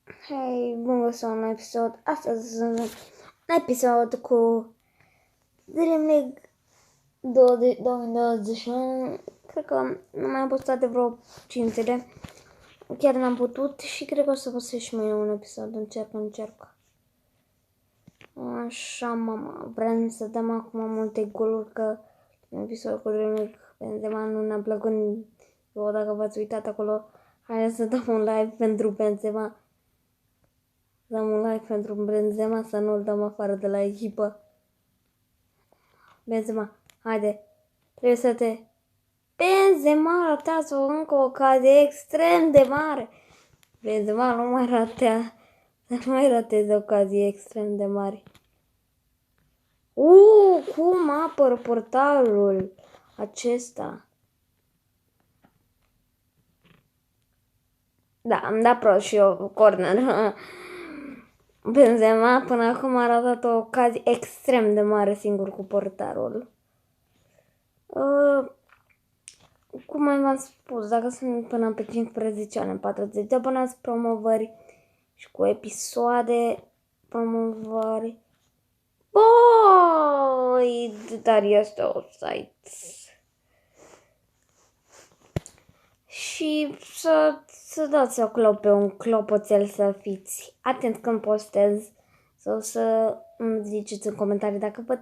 Hei, bun găsit la un episod. Astăzi sunt un episod cu Dream League 2021. Cred că nu mai am postat de vreo 5 zile. Chiar n-am putut și cred că o să postez și mâine un episod. Încerc. Așa, mama. Vrem să dăm acum multe goluri, că un episod cu Dream League Benzema nu ne-a plăcut. Eu, dacă v-ați uitat acolo, haideți să dăm un live pentru Benzema. Dăm un like pentru Benzema, să nu-l dăm afară de la echipă. Benzema, haide, trebuie să te... Benzema ratează încă o ocazie extrem de mare. Benzema nu mai rateze ocazii extrem de mari. Cum apără portalul acesta? Da, am dat prost și eu corner. Benzema până acum a ratat o ocazie extrem de mare singur cu portarul. Cum mai v-am spus, dacă sunt până pe 15 ani, 40 de abonați, promovări și cu episoade, promovări. Băi, dar este offside. Și să dați acolo pe un clopoțel, să fiți atent când postez sau să îmi ziceți în comentarii dacă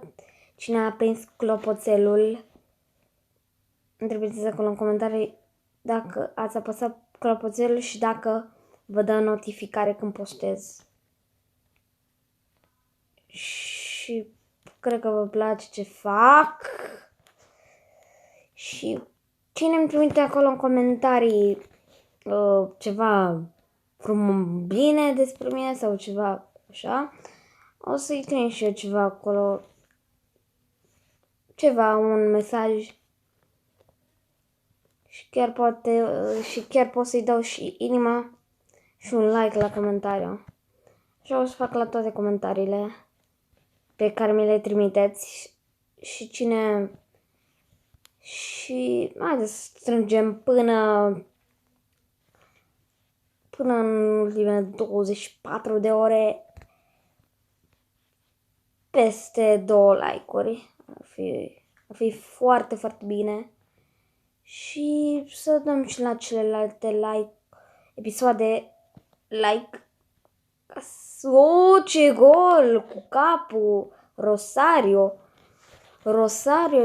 cine a prins clopoțelul. Îmi trebuie acolo în comentarii dacă ați apăsat clopoțelul și dacă vă dă notificare când postez. Și cred că vă place ce fac. Și cine îmi trimite acolo în comentarii ceva bine despre mine sau ceva așa, o să-i trimit și eu ceva acolo, un mesaj. Și chiar pot să-i dau și inima și un like la comentariu. Și o să fac la toate comentariile pe care mi le trimiteți. Și haideți să strângem până în ultimele 24 de ore peste 2 like-uri. Ar fi foarte, foarte bine. Și să dăm și la celelalte episoade like. Ce gol cu capul! Rosario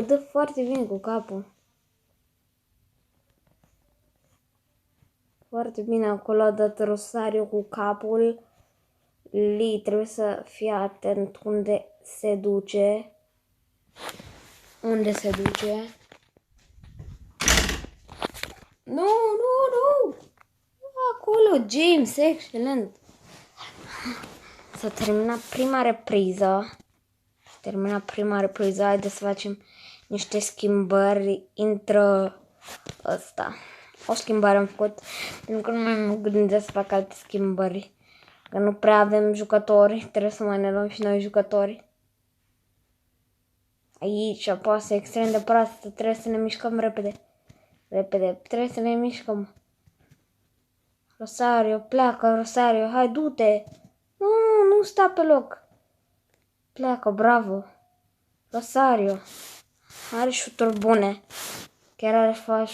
dă foarte bine cu capul. Foarte bine acolo a dat Rosario cu capul. Trebuie să fie atent unde se duce. Nu! Acolo, James, excelent! S-a terminat prima repriză. Haideți să facem niște schimbări. Intră ăsta. O schimbare am făcut, pentru că nu mai mă gândesc să fac alte schimbări. Că nu prea avem jucători, trebuie să mai ne luăm și noi jucători. Aici apasă extrem de proastă, trebuie să ne mișcăm repede. Trebuie să ne mișcăm. Rosario, pleacă, Rosario, hai, du-te! Nu sta pe loc. Pleacă, bravo. Rosario are șuturi bune. Chiar are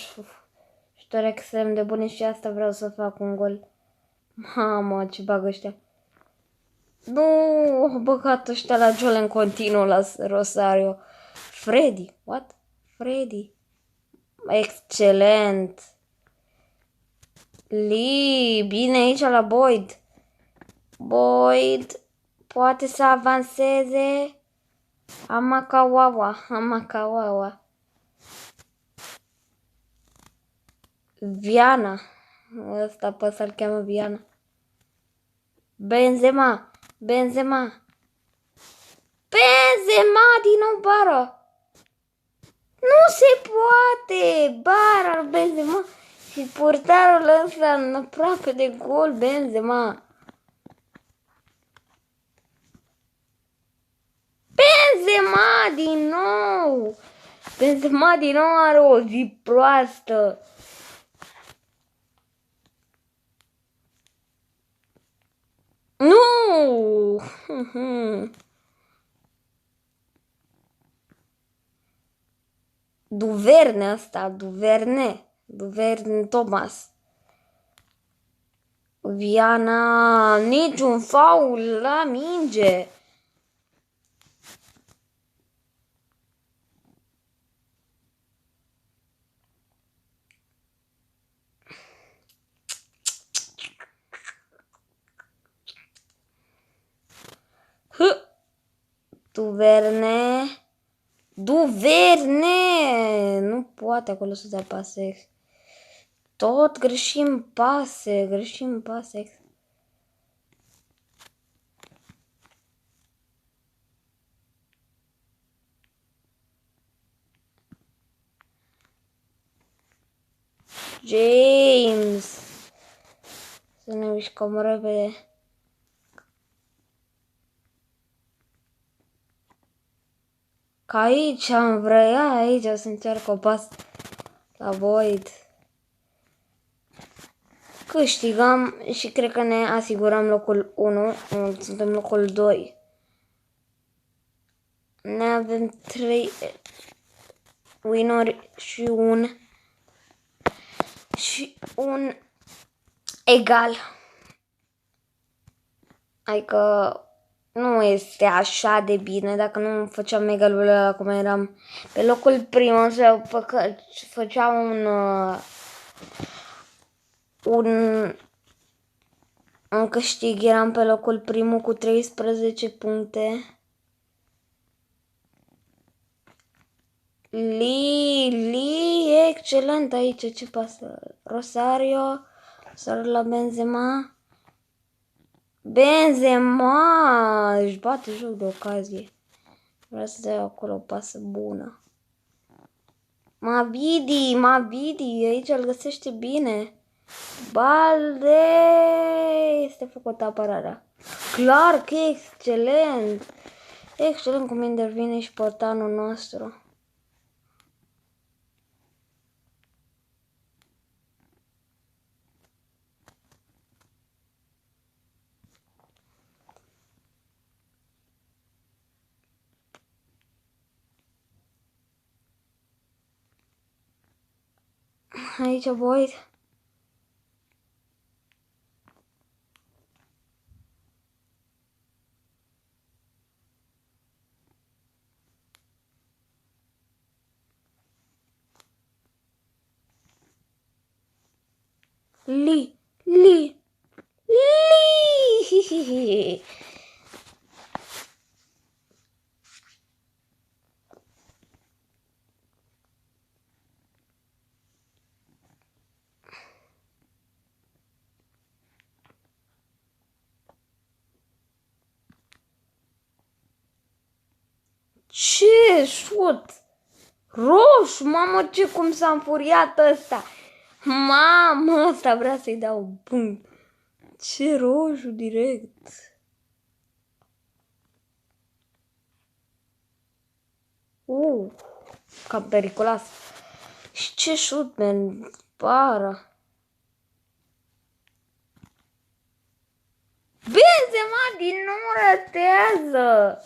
șuturi extrem de bune și asta vreau să fac un gol. Mamă, ce bag ăștia. Nu, au băgat ăștia la gol în continuu la Rosario. Freddy, what? Freddy. Excelent. Bine aici la Boyd. Boyd poate să avanseze. Amakawawa. Viana. Ăsta poate să-l cheamă Viana. Benzema din nou bară. Nu se poate. Bara Benzema și portarul ăsta în aproape de gol. Benzema din nou. Benzema din nou are o zi proastă. Duverne asta, Duverne Thomas. Viana, niciun faul la minge. Duverne! Nu poate acolo să dea pase. Tot greșim pase. James! Să ne mișcăm repede. Că aici am vrea, aici o să încerc o pas la Boyd. Câștigăm și cred că ne asigurăm locul 1, suntem locul 2. Ne avem 3 winuri și un egal. Adică nu este așa de bine dacă nu făceam egalul ăla cum eram pe locul primul sau făceam un câștig, eram pe locul primul cu 13 puncte. Li, excelent aici, ce pasă? Rosario, sar la Benzema. Benzema își bate joc de ocazie. Vreau să dea acolo o pasă bună. Mavidi, aici îl găsește bine. Balde, este făcută apărarea. Clark, excelent. Excelent cum intervine și portanul nostru. Aici Boyd. Li. Ce șut! Roșu, mamă, ce cum s-a înfuriat ăsta! Mamă, ăsta vrea să-i dau punct. Ce roșu direct! Cam periculos. Și ce șut, man, para! Benzema din nou ratează!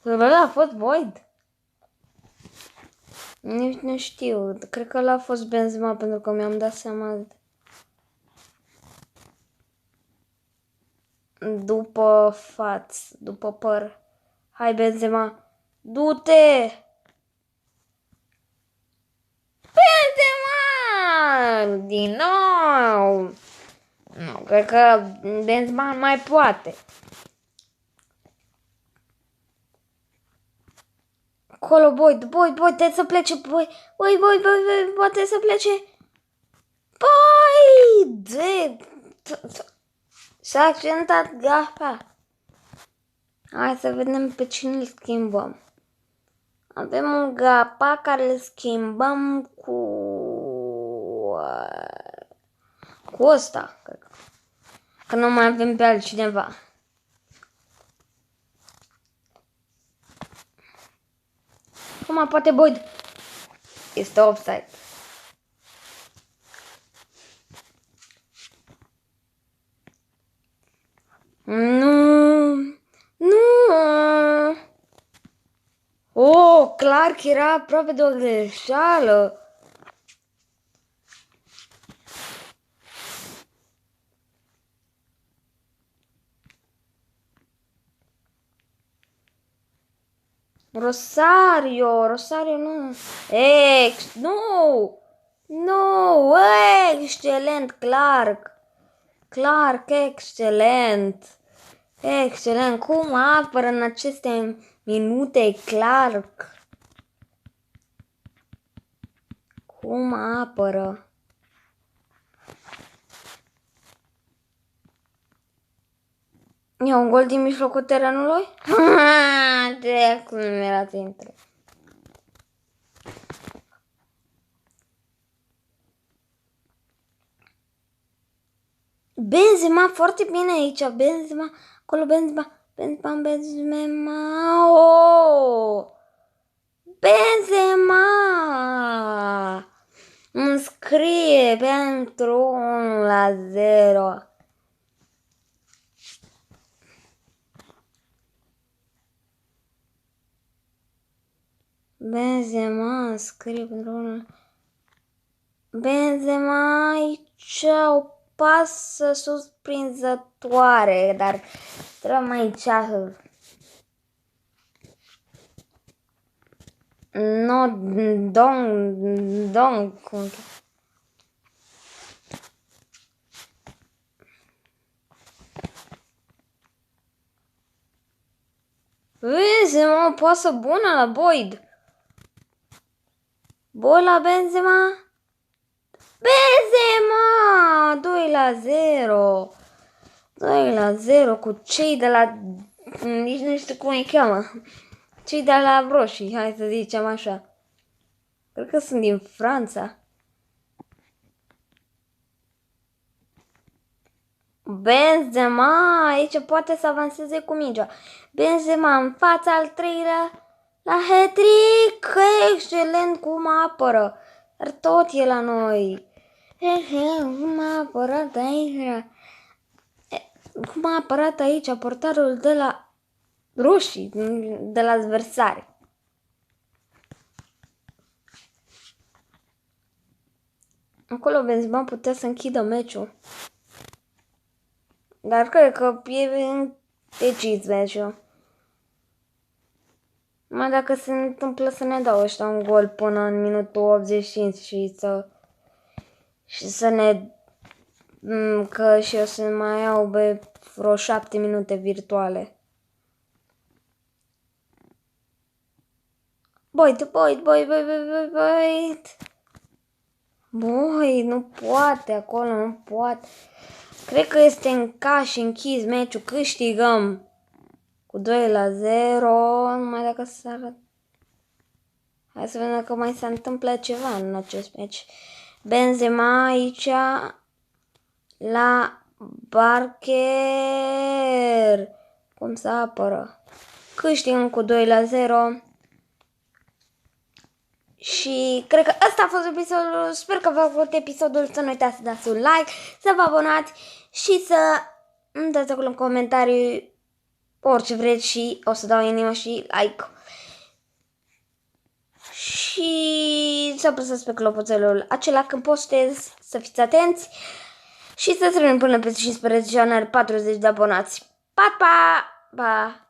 Ăla a fost Boyd? Nici nu știu. Cred că ăla a fost Benzema pentru că mi-am dat seama după față, după păr. Hai Benzema, du-te! Benzema! Din nou! Nu, cred că Benzema mai poate. Acolo, Boyd, trebuie să plece, Boyd, poate să plece. Boyd! S-a accentat gata. Hai să vedem pe cine îl schimbăm. Avem un Gapa care îl schimbăm cu ăsta, cred că nu mai avem pe altcineva. Acum poate Boyd este offside. clar că era aproape de o greșeală. Rosario nu. Nu! Nu! Excelent, Clark! Clark, excelent! Excelent! Cum apără în aceste minute, Clark? Cum apără? E un gol din mijlocul terenului? De cum era să intre. Benzema, foarte bine aici. Benzema, acolo Benzema. Oh! Benzema! Îmi scrie pentru 1-0. Benzema scrie pentru 1. Benzema aici o pasă surprinzătoare, dar trebuie mai ceasul. No, cum. Benzema, o pasă bună la Boyd. Boy la Benzema. Benzema! 2-0. 2-0 cu cei de la... Nici nu știu cum îi cheamă. Cei de la roșii, hai să zicem așa. Cred că sunt din Franța. Benzema, aici poate să avanseze cu mingea. Benzema în fața, al treilea la hat-trick. Excelent cum apără. Dar tot e la noi. Cum a apărat aici? Cum a apărat aici portarul de la roșii, de la adversari? Acolo Benzema putea să închidă meciul. Dar cred că e decis meciul. Mai dacă se întâmplă să ne dau ăștia un gol până în minutul 85 și să ne... Că și eu să mai iau vreo 7 minute virtuale. Boyd. Băi, nu poate acolo, nu poate. Cred că este închis meciul, câștigăm cu 2-0, numai dacă s-ar... Hai să vedem dacă mai se întâmplă ceva în acest meci. Benzema aici la Barker. Cum să apără? Câștigăm cu 2-0. Și cred că ăsta a fost episodul. Sper că v-a plăcut episodul. Să nu uitați să dați un like, să vă abonați și să îmi dați acolo în comentarii orice vreți și o să dau inima și like. Și să apăsați pe clopoțelul acela când postez, să fiți atenți și să trăim până pe 15 ianuarie 40 de abonați. Pa, pa! Pa!